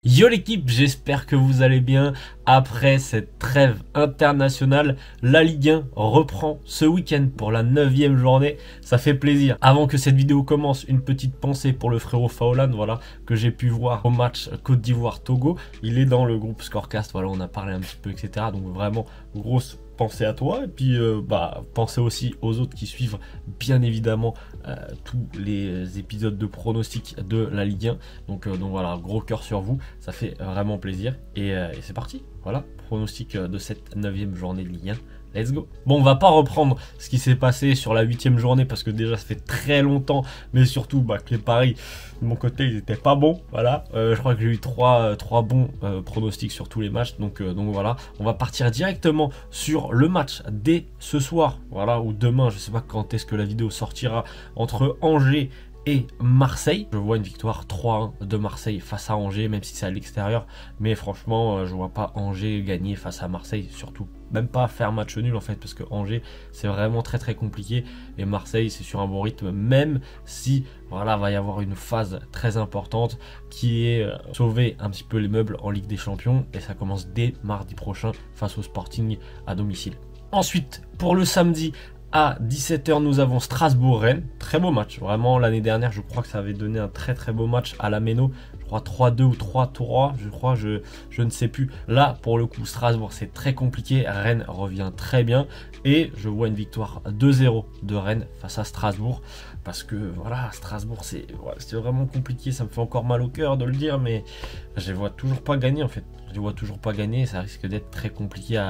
Yo l'équipe, j'espère que vous allez bien. Après cette trêve internationale, la Ligue 1 reprend ce week-end pour la 9e journée. Ça fait plaisir. Avant que cette vidéo commence, une petite pensée pour le frérot Faolan, voilà, que j'ai pu voir au match Côte d'Ivoire-Togo. Il est dans le groupe Scorecast, voilà, on a parlé un petit peu, etc. Donc vraiment, grosse pensée à toi. Et puis, pensez aussi aux autres qui suivent, bien évidemment, tous les épisodes de pronostics de la Ligue 1. Donc voilà, gros cœur sur vous. Ça fait vraiment plaisir. Et c'est parti. Voilà, pronostic de cette 9e journée de Ligue 1. Let's go. Bon, on va pas reprendre ce qui s'est passé sur la 8e journée parce que déjà ça fait très longtemps, mais surtout que les paris de mon côté ils étaient pas bons. Voilà, je crois que j'ai eu trois bons pronostics sur tous les matchs. Donc voilà, on va partir directement sur le match dès ce soir. Voilà, ou demain, je sais pas quand est-ce que la vidéo sortira, entre Angers et Marseille. Je vois une victoire 3-1 de Marseille face à Angers, même si c'est à l'extérieur. Mais franchement, je vois pas Angers gagner face à Marseille, surtout même pas faire match nul en fait, parce que Angers c'est vraiment très très compliqué et Marseille c'est sur un bon rythme, même si voilà, va y avoir une phase très importante qui est sauver un petit peu les meubles en Ligue des Champions, et ça commence dès mardi prochain face au Sporting à domicile. Ensuite, pour le samedi, à 17h, nous avons Strasbourg-Rennes. Très beau match. Vraiment, l'année dernière, je crois que ça avait donné un très très beau match à la Méno. Je crois 3-2 ou 3-3, je crois, je ne sais plus. Là, pour le coup, Strasbourg, c'est très compliqué. Rennes revient très bien. Et je vois une victoire 2-0 de Rennes face à Strasbourg. Parce que, voilà, Strasbourg, c'est vraiment compliqué. Ça me fait encore mal au cœur de le dire, mais je les vois toujours pas gagner, en fait. Je les vois toujours pas gagner. Ça risque d'être très compliqué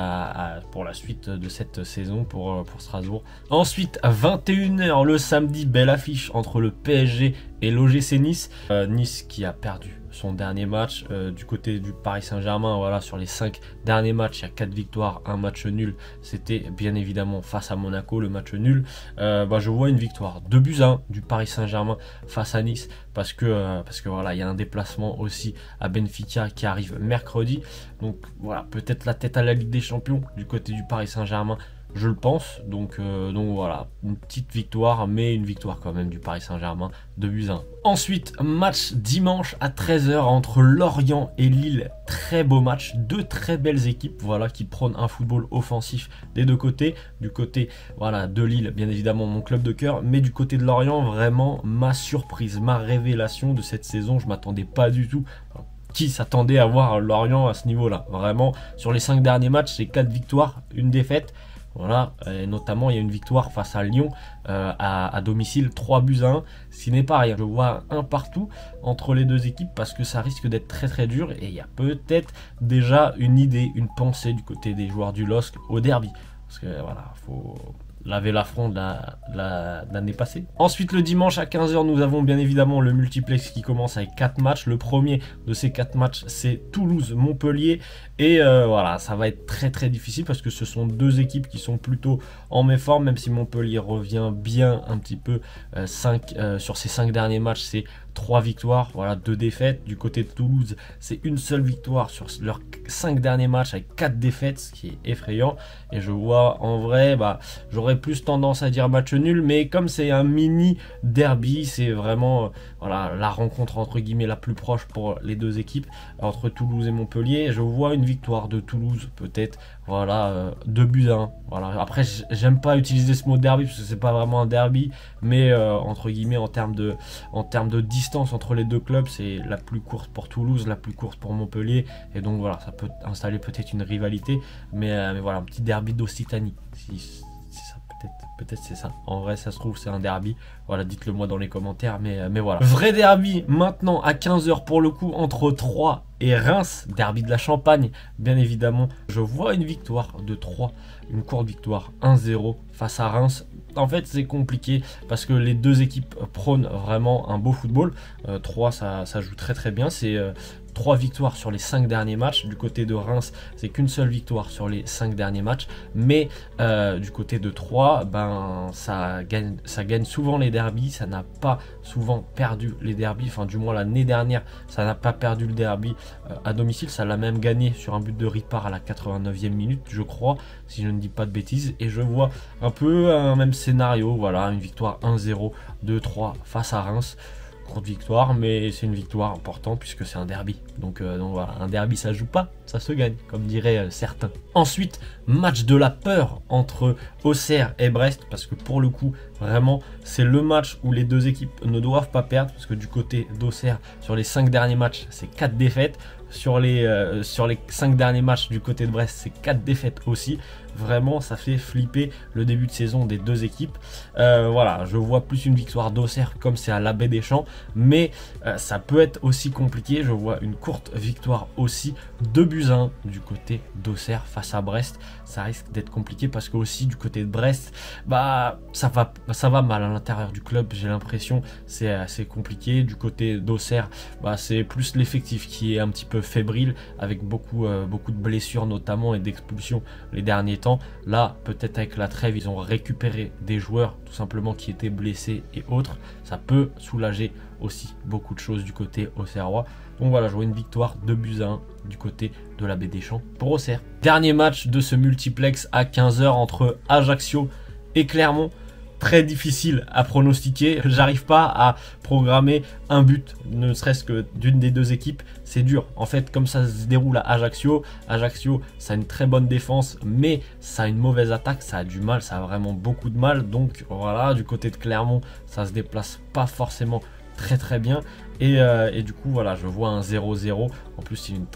pour la suite de cette saison pour Strasbourg. Ensuite, à 21h le samedi, belle affiche entre le PSG et l'OGC Nice. Nice qui a perdu son dernier match. Du côté du Paris Saint-Germain, voilà, sur les 5 derniers matchs, il y a 4 victoires, un match nul. C'était bien évidemment face à Monaco, le match nul. Je vois une victoire 2-1 du Paris Saint-Germain face à Nice, parce que voilà, il y a un déplacement aussi à Benfica qui arrive mercredi. Donc voilà, peut-être la tête à la Ligue des Champions du côté du Paris Saint-Germain, je le pense. Donc voilà, une petite victoire, mais une victoire quand même du Paris Saint-Germain, 2-1. Ensuite, match dimanche à 13h entre Lorient et Lille. Très beau match, deux très belles équipes, voilà, qui prônent un football offensif des deux côtés. Du côté, voilà, de Lille, bien évidemment mon club de cœur, mais du côté de Lorient, vraiment ma surprise, ma révélation de cette saison. Je m'attendais pas du tout. Qui s'attendait à voir Lorient à ce niveau-là? Vraiment, sur les 5 derniers matchs, c'est 4 victoires, une défaite. Voilà, et notamment il y a une victoire face à Lyon à domicile, 3-1, ce qui n'est pas rien. Je vois un partout entre les deux équipes parce que ça risque d'être très très dur, et il y a peut-être déjà une idée, une pensée du côté des joueurs du LOSC au derby. Parce que voilà, faut laver l'affront de l'année passée. Ensuite, le dimanche à 15h, nous avons bien évidemment le multiplex qui commence avec 4 matchs. Le premier de ces 4 matchs, c'est Toulouse-Montpellier. Et voilà, ça va être très très difficile parce que ce sont deux équipes qui sont plutôt en méforme, même si Montpellier revient bien un petit peu. Sur ces 5 derniers matchs, c'est 3 victoires, voilà, 2 défaites. Du côté de Toulouse, c'est une seule victoire sur leurs 5 derniers matchs avec 4 défaites, ce qui est effrayant. Et je vois en vrai, j'aurais plus tendance à dire match nul, mais comme c'est un mini derby, c'est vraiment voilà, la rencontre entre guillemets la plus proche pour les deux équipes, entre Toulouse et Montpellier. Je vois une victoire de Toulouse, peut-être, voilà, 2-1. Voilà. Après, j'aime pas utiliser ce mot derby parce que c'est pas vraiment un derby, mais entre guillemets, en termes de distance entre les deux clubs, c'est la plus courte pour Toulouse, la plus courte pour Montpellier, et donc voilà, ça peut installer peut-être une rivalité, mais voilà, un petit derby d'Occitanie. Peut-être c'est ça. En vrai, ça se trouve, c'est un derby. Voilà, dites-le moi dans les commentaires, mais voilà. Vrai derby maintenant à 15h pour le coup entre Troyes et Reims, derby de la Champagne, bien évidemment. Je vois une victoire de Troyes, une courte victoire 1-0 face à Reims. En fait, c'est compliqué parce que les deux équipes prônent vraiment un beau football. Troyes, ça joue très très bien. C'est 3 victoires sur les 5 derniers matchs. Du côté de Reims, c'est qu'une seule victoire sur les 5 derniers matchs. Mais du côté de Troyes, ça gagne souvent les derbies. Ça n'a pas souvent perdu les derbies. Enfin, du moins l'année dernière, ça n'a pas perdu le derby à domicile. Ça l'a même gagné sur un but de Ripard à la 89e minute, je crois, si je ne dis pas de bêtises. Et je vois un peu un même scénario. Voilà, une victoire 1-0 de Troyes face à Reims. courte victoire, mais c'est une victoire importante puisque c'est un derby. Donc voilà, un derby ça joue pas, ça se gagne, comme diraient certains. Ensuite, match de la peur entre Auxerre et Brest, parce que pour le coup, vraiment, c'est le match où les deux équipes ne doivent pas perdre, parce que du côté d'Auxerre, sur les 5 derniers matchs, c'est 4 défaites. Sur les 5 derniers matchs du côté de Brest, c'est 4 défaites aussi. Vraiment, ça fait flipper le début de saison des deux équipes. Voilà, je vois plus une victoire d'Auxerre comme c'est à la Baie des Champs, mais ça peut être aussi compliqué. Je vois une courte victoire aussi, 2-1 du côté d'Auxerre face à Brest. Ça risque d'être compliqué parce que aussi du côté de Brest, bah ça va mal à l'intérieur du club. J'ai l'impression c'est assez compliqué. Du côté d'Auxerre, bah c'est plus l'effectif qui est un petit peu fébrile avec beaucoup de blessures notamment et d'expulsions les derniers temps. Là, peut-être avec la trêve, ils ont récupéré des joueurs tout simplement qui étaient blessés et autres. Ça peut soulager aussi beaucoup de choses du côté auxerrois. Donc voilà, je vois une victoire 2-1 du côté de la Baie des Champs pour Auxerre. Dernier match de ce multiplex à 15 h entre Ajaccio et Clermont. Très difficile à pronostiquer, j'arrive pas à programmer un but, ne serait-ce que d'une des deux équipes, c'est dur. En fait, comme ça se déroule à Ajaccio, ça a une très bonne défense, mais ça a une mauvaise attaque, ça a du mal, ça a vraiment beaucoup de mal. Donc voilà, du côté de Clermont, ça se déplace pas forcément très bien. Et du coup, voilà, je vois un 0-0. En plus, il y a une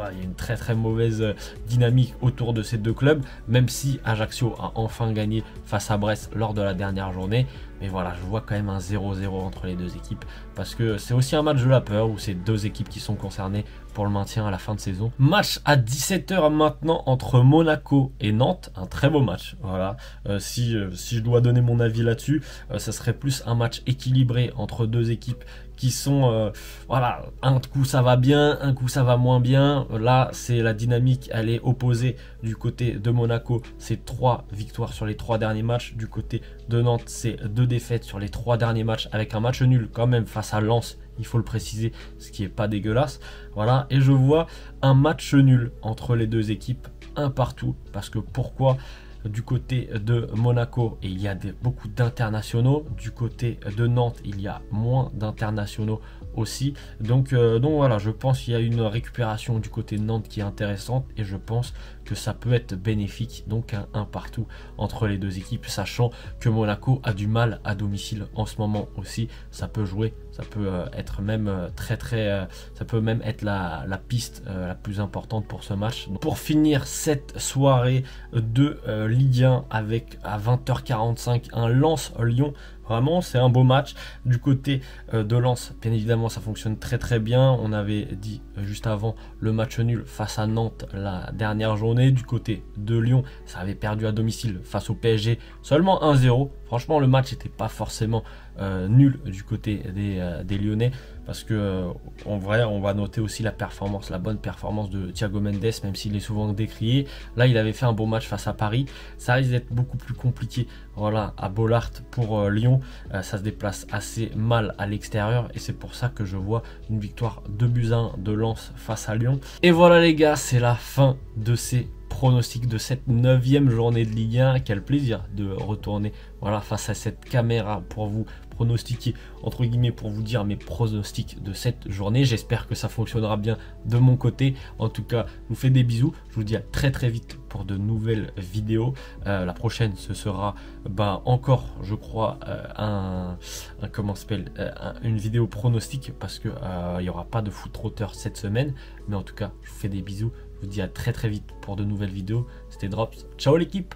il y a une très mauvaise dynamique autour de ces deux clubs, même si Ajaccio a enfin gagné face à Brest lors de la dernière journée. Mais voilà, je vois quand même un 0-0 entre les deux équipes parce que c'est aussi un match de la peur où c'est deux équipes qui sont concernées pour le maintien à la fin de saison. Match à 17 h maintenant entre Monaco et Nantes, un très beau match. Voilà, si je dois donner mon avis là-dessus, ça serait plus un match équilibré entre deux équipes qui sont, voilà, un coup ça va bien, un coup ça va moins bien. Là, c'est la dynamique, elle est opposée du côté de Monaco. C'est 3 victoires sur les 3 derniers matchs. Du côté de Nantes, c'est 2 défaites sur les 3 derniers matchs avec un match nul quand même face à Lens, il faut le préciser, ce qui est pas dégueulasse. Voilà, et je vois un match nul entre les deux équipes, un partout, parce que pourquoi ? Du côté de Monaco, il y a beaucoup d'internationaux. Du côté de Nantes, il y a moins d'internationaux aussi. Donc voilà, je pense qu'il y a une récupération du côté de Nantes qui est intéressante et je pense que ça peut être bénéfique. Donc un partout entre les deux équipes, sachant que Monaco a du mal à domicile en ce moment aussi. Ça peut jouer, ça peut être même ça peut même être la piste la plus importante pour ce match. Donc, pour finir cette soirée de Ligue 1 avec à 20 h 45 un Lens-Lyon. Vraiment, c'est un beau match. Du côté de Lens, bien évidemment, ça fonctionne très bien. On avait dit juste avant le match nul face à Nantes la dernière journée. Du côté de Lyon, ça avait perdu à domicile face au PSG, seulement 1-0. Franchement, le match n'était pas forcément nul du côté des Lyonnais. Parce que en vrai, on va noter aussi la bonne performance de Thiago Mendes, même s'il est souvent décrié. Là, il avait fait un bon match face à Paris. Ça risque d'être beaucoup plus compliqué, voilà, à Bollaert pour Lyon. Ça se déplace assez mal à l'extérieur et c'est pour ça que je vois une victoire 2-1 de Lens face à Lyon. Et voilà les gars, c'est la fin de ces pronostics de cette 9e journée de Ligue 1. Quel plaisir de retourner, voilà, face à cette caméra pour vous pronostiquer, entre guillemets, pour vous dire mes pronostics de cette journée. J'espère que ça fonctionnera bien de mon côté. En tout cas, je vous fais des bisous. Je vous dis à très vite pour de nouvelles vidéos. La prochaine, ce sera encore, je crois, une vidéo pronostic parce que il n'y aura pas de foot trotter cette semaine. Mais en tout cas, je vous fais des bisous. Je vous dis à très vite pour de nouvelles vidéos. C'était Drops. Ciao l'équipe!